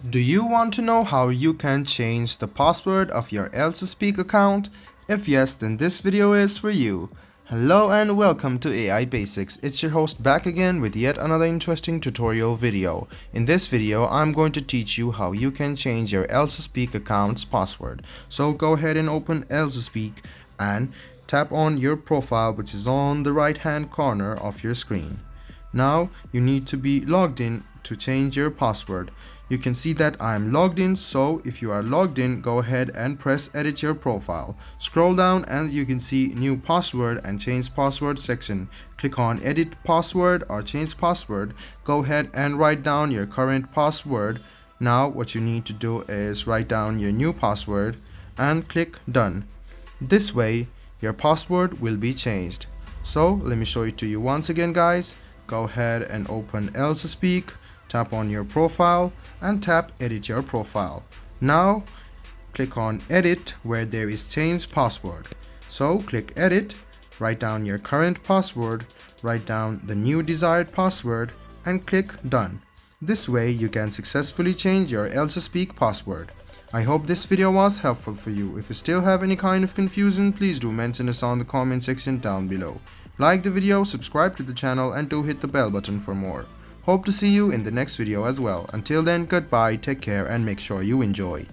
Do you want to know how you can change the password of your Elsa Speak account? If yes, then this video is for you. Hello and welcome to AI Basics. It's your host back again with yet another interesting tutorial video. In this video, I'm going to teach you how you can change your Elsa Speak account's password. So go ahead and open Elsa Speak and tap on your profile, which is on the right hand corner of your screen. Now you need to be logged in to change your password. You can see that I am logged in, so if you are logged in, go ahead and press edit your profile. Scroll down and you can see new password and change password section. Click on edit password or change password. Go ahead and write down your current password. Now what you need to do is write down your new password and click done. This way your password will be changed. So let me show it to you once again, guys. Go ahead and open Elsa Speak, tap on your profile and tap edit your profile. Now click on edit where there is change password. So click edit, write down your current password, write down the new desired password and click done. This way you can successfully change your Elsa Speak password. I hope this video was helpful for you. If you still have any kind of confusion, please do mention us on the comment section down below. Like the video, subscribe to the channel and do hit the bell button for more. Hope to see you in the next video as well. Until then, goodbye, take care and make sure you enjoy.